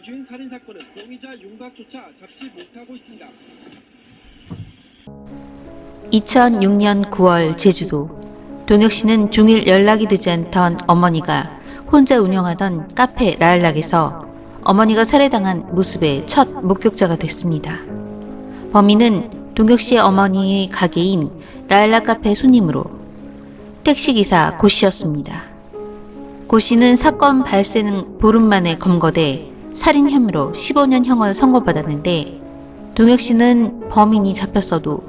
여주인 살인사건은 용의자 윤곽조차 잡지 못하고 있습니다. 2006년 9월 제주도 동혁씨는 종일 연락이 되지 않던 어머니가 혼자 운영하던 카페 라일락에서 어머니가 살해당한 모습의 첫 목격자가 됐습니다. 범인은 동혁씨의 어머니의 가게인 라일락 카페 손님으로 택시기사 고씨였습니다. 고씨는 사건 발생 보름 만에 검거돼 살인 혐의로 15년 형을 선고받았는데 동혁씨는 범인이 잡혔어도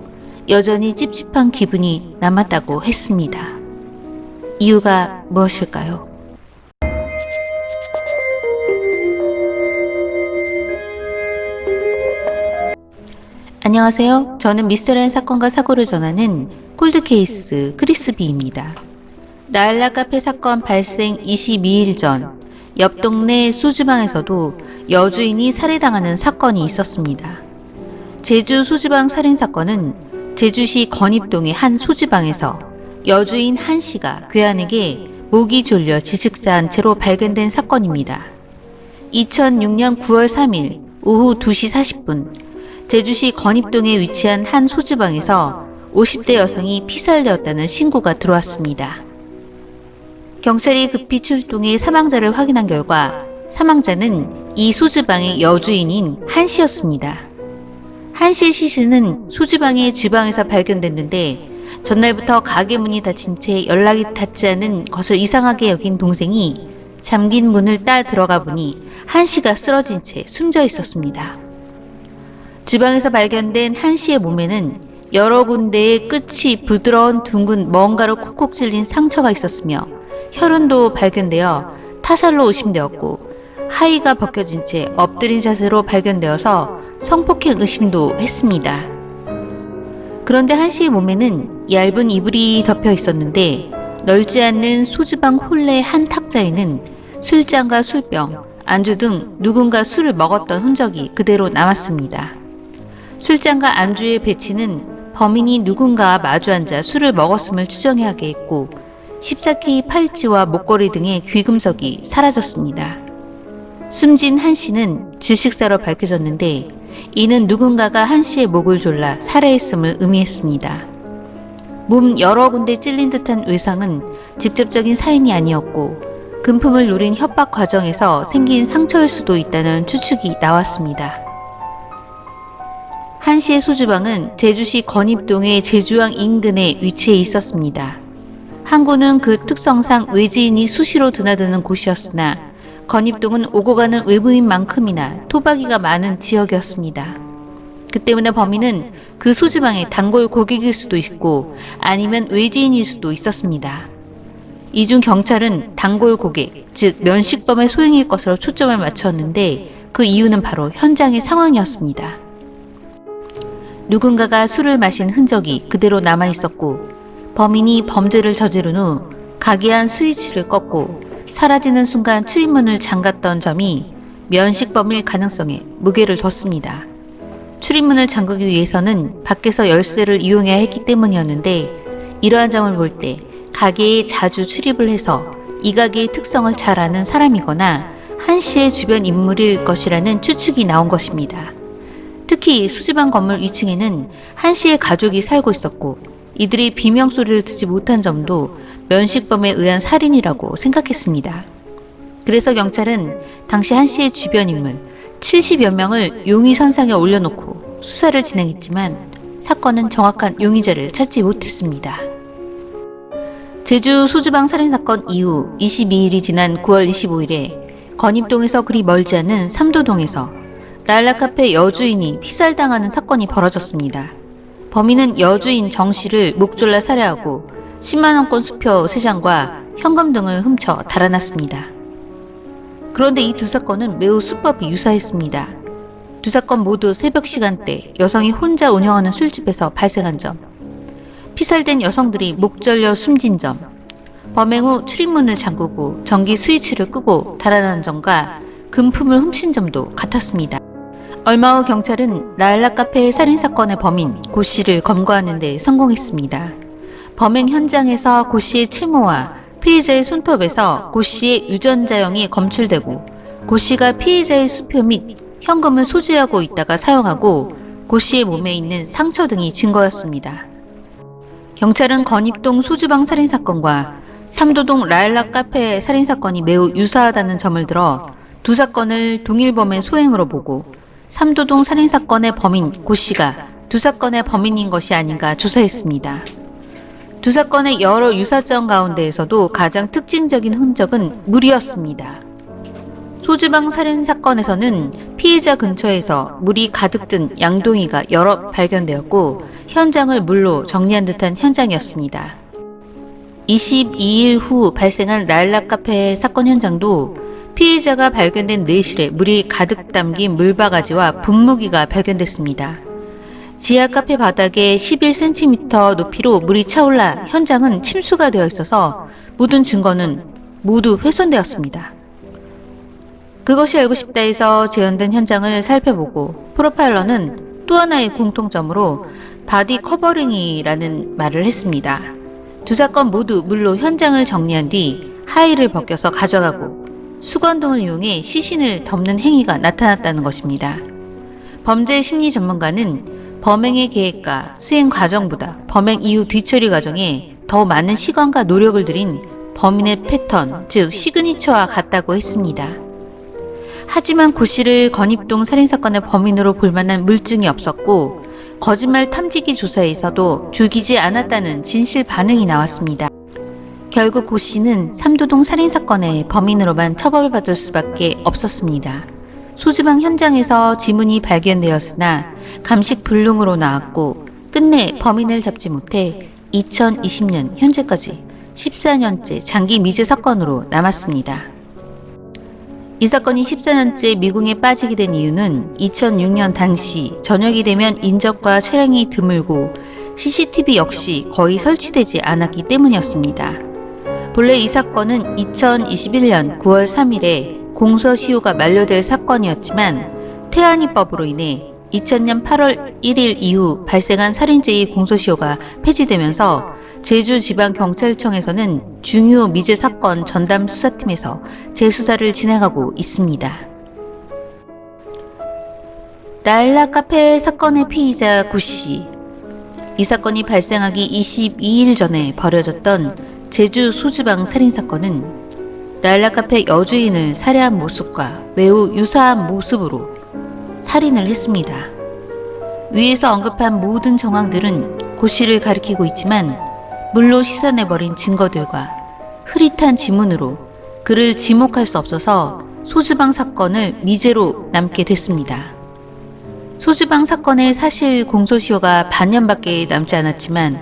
여전히 찝찝한 기분이 남았다고 했습니다. 이유가 무엇일까요? 안녕하세요. 저는 미스터리한 사건과 사고를 전하는 콜드케이스 크리스비입니다. 라일락 카페 사건 발생 22일 전 옆 동네 소주방에서도 여주인이 살해당하는 사건이 있었습니다. 제주 소주방 살인사건은 제주시 건입동의 한 소주방에서 여주인 한 씨가 괴한에게 목이 졸려 질식사한 채로 발견된 사건입니다. 2006년 9월 3일 오후 2시 40분 제주시 건입동에 위치한 한 소주방에서 50대 여성이 피살되었다는 신고가 들어왔습니다. 경찰이 급히 출동해 사망자를 확인한 결과 사망자는 이 소주방의 여주인인 한 씨였습니다. 한 씨의 시신은 소주방의 주방에서 발견됐는데 전날부터 가게 문이 닫힌 채 연락이 닿지 않은 것을 이상하게 여긴 동생이 잠긴 문을 따 들어가 보니 한 씨가 쓰러진 채 숨져 있었습니다. 주방에서 발견된 한 씨의 몸에는 여러 군데의 끝이 부드러운 둥근 뭔가로 콕콕 찔린 상처가 있었으며 혈흔도 발견되어 타살로 의심되었고 하의가 벗겨진 채 엎드린 자세로 발견되어서 성폭행 의심도 했습니다. 그런데 한 씨의 몸에는 얇은 이불이 덮여 있었는데 넓지 않는 소주방 홀레 한 탁자에는 술잔과 술병, 안주 등 누군가 술을 먹었던 흔적이 그대로 남았습니다. 술잔과 안주의 배치는 범인이 누군가와 마주 앉아 술을 먹었음을 추정하게 했고 14K 팔찌와 목걸이 등의 귀금속이 사라졌습니다. 숨진 한 씨는 질식사로 밝혀졌는데 이는 누군가가 한 씨의 목을 졸라 살해했음을 의미했습니다. 몸 여러 군데 찔린 듯한 외상은 직접적인 살인이 아니었고 금품을 노린 협박 과정에서 생긴 상처일 수도 있다는 추측이 나왔습니다. 한 씨의 소주방은 제주시 건입동의 제주항 인근에 위치해 있었습니다. 항구는 그 특성상 외지인이 수시로 드나드는 곳이었으나 건입동은 오고 가는 외부인만큼이나 토박이가 많은 지역이었습니다. 그 때문에 범인은 그 소주방의 단골 고객일 수도 있고 아니면 외지인일 수도 있었습니다. 이 중 경찰은 단골 고객, 즉 면식범의 소행일 것으로 초점을 맞췄는데 그 이유는 바로 현장의 상황이었습니다. 누군가가 술을 마신 흔적이 그대로 남아있었고 범인이 범죄를 저지른 후 가게 안 스위치를 껐고 사라지는 순간 출입문을 잠갔던 점이 면식범일 가능성에 무게를 뒀습니다. 출입문을 잠그기 위해서는 밖에서 열쇠를 이용해야 했기 때문이었는데 이러한 점을 볼 때 가게에 자주 출입을 해서 이 가게의 특성을 잘 아는 사람이거나 한 씨의 주변 인물일 것이라는 추측이 나온 것입니다. 특히 수지방 건물 2층에는 한 씨의 가족이 살고 있었고 이들이 비명소리를 듣지 못한 점도 면식범에 의한 살인이라고 생각했습니다. 그래서 경찰은 당시 한 씨의 주변 인물 70여 명을 용의선상에 올려놓고 수사를 진행했지만 사건은 정확한 용의자를 찾지 못했습니다. 제주 소주방 살인사건 이후 22일이 지난 9월 25일에 건입동에서 그리 멀지 않은 삼도동에서 라일락 카페 여주인이 피살당하는 사건이 벌어졌습니다. 범인은 여주인 정 씨를 목졸라 살해하고 10만원권 수표 3장과 현금 등을 훔쳐 달아났습니다. 그런데 이 두 사건은 매우 수법이 유사했습니다. 두 사건 모두 새벽 시간대 여성이 혼자 운영하는 술집에서 발생한 점, 피살된 여성들이 목 절려 숨진 점, 범행 후 출입문을 잠그고 전기 스위치를 끄고 달아나는 점과 금품을 훔친 점도 같았습니다. 얼마 후 경찰은 라일락 카페의 살인사건의 범인 고 씨를 검거하는 데 성공했습니다. 범행 현장에서 고 씨의 채모와 피해자의 손톱에서 고 씨의 유전자형이 검출되고 고 씨가 피해자의 수표 및 현금을 소지하고 있다가 사용하고 고 씨의 몸에 있는 상처 등이 증거였습니다. 경찰은 건입동 소주방 살인사건과 삼도동 라일락 카페 살인사건이 매우 유사하다는 점을 들어 두 사건을 동일범의 소행으로 보고 삼도동 살인사건의 범인 고 씨가 두 사건의 범인인 것이 아닌가 조사했습니다. 두 사건의 여러 유사점 가운데에서도 가장 특징적인 흔적은 물이었습니다. 소주방 살인사건에서는 피해자 근처에서 물이 가득 든 양동이가 여러 발견되었고 현장을 물로 정리한 듯한 현장이었습니다. 22일 후 발생한 라일락 카페 사건 현장도 피해자가 발견된 내실에 물이 가득 담긴 물바가지와 분무기가 발견됐습니다. 지하 카페 바닥에 11cm 높이로 물이 차올라 현장은 침수가 되어 있어서 모든 증거는 모두 훼손되었습니다. 그것이 알고 싶다에서 재현된 현장을 살펴보고 프로파일러는 또 하나의 공통점으로 바디 커버링이라는 말을 했습니다. 두 사건 모두 물로 현장을 정리한 뒤 하의를 벗겨서 가져가고 수건 등을 이용해 시신을 덮는 행위가 나타났다는 것입니다. 범죄 심리 전문가는 범행의 계획과 수행 과정보다 범행 이후 뒤처리 과정에 더 많은 시간과 노력을 들인 범인의 패턴, 즉 시그니처와 같다고 했습니다. 하지만 고 씨를 건입동 살인사건의 범인으로 볼 만한 물증이 없었고 거짓말 탐지기 조사에서도 죽이지 않았다는 진실 반응이 나왔습니다. 결국 고 씨는 삼도동 살인사건의 범인으로만 처벌받을 수밖에 없었습니다. 소주방 현장에서 지문이 발견되었으나 감식 불능으로 나왔고 끝내 범인을 잡지 못해 2020년 현재까지 14년째 장기 미제 사건으로 남았습니다. 이 사건이 14년째 미궁에 빠지게 된 이유는 2006년 당시 저녁이 되면 인적과 차량이 드물고 CCTV 역시 거의 설치되지 않았기 때문이었습니다. 본래 이 사건은 2021년 9월 3일에 공소시효가 만료될 사건이었지만 태안이법으로 인해 2000년 8월 1일 이후 발생한 살인죄의 공소시효가 폐지되면서 제주지방경찰청에서는 중요 미제 사건 전담 수사팀에서 재수사를 진행하고 있습니다. 라일락 카페 사건의 피의자 고 씨. 이 사건이 발생하기 22일 전에 벌어졌던 제주 소주방 살인사건은 라일락 카페 여주인을 살해한 모습과 매우 유사한 모습으로 살인을 했습니다. 위에서 언급한 모든 정황들은 고 씨를 가리키고 있지만 물로 씻어내버린 증거들과 흐릿한 지문으로 그를 지목할 수 없어서 소주방 사건을 미제로 남게 됐습니다. 소주방 사건의 사실 공소시효가 반년밖에 남지 않았지만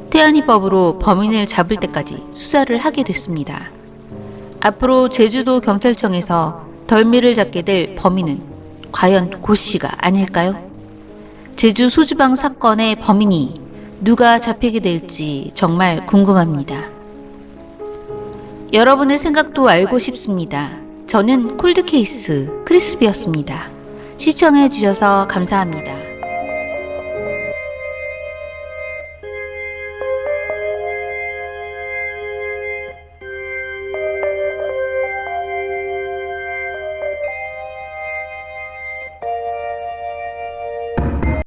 태안이법으로 범인을 잡을 때까지 수사를 하게 됐습니다. 앞으로 제주도 경찰청에서 덜미를 잡게 될 범인은 과연 고 씨가 아닐까요? 제주 소주방 사건의 범인이 누가 잡히게 될지 정말 궁금합니다. 여러분의 생각도 알고 싶습니다. 저는 콜드케이스 크리스비였습니다. 시청해주셔서 감사합니다.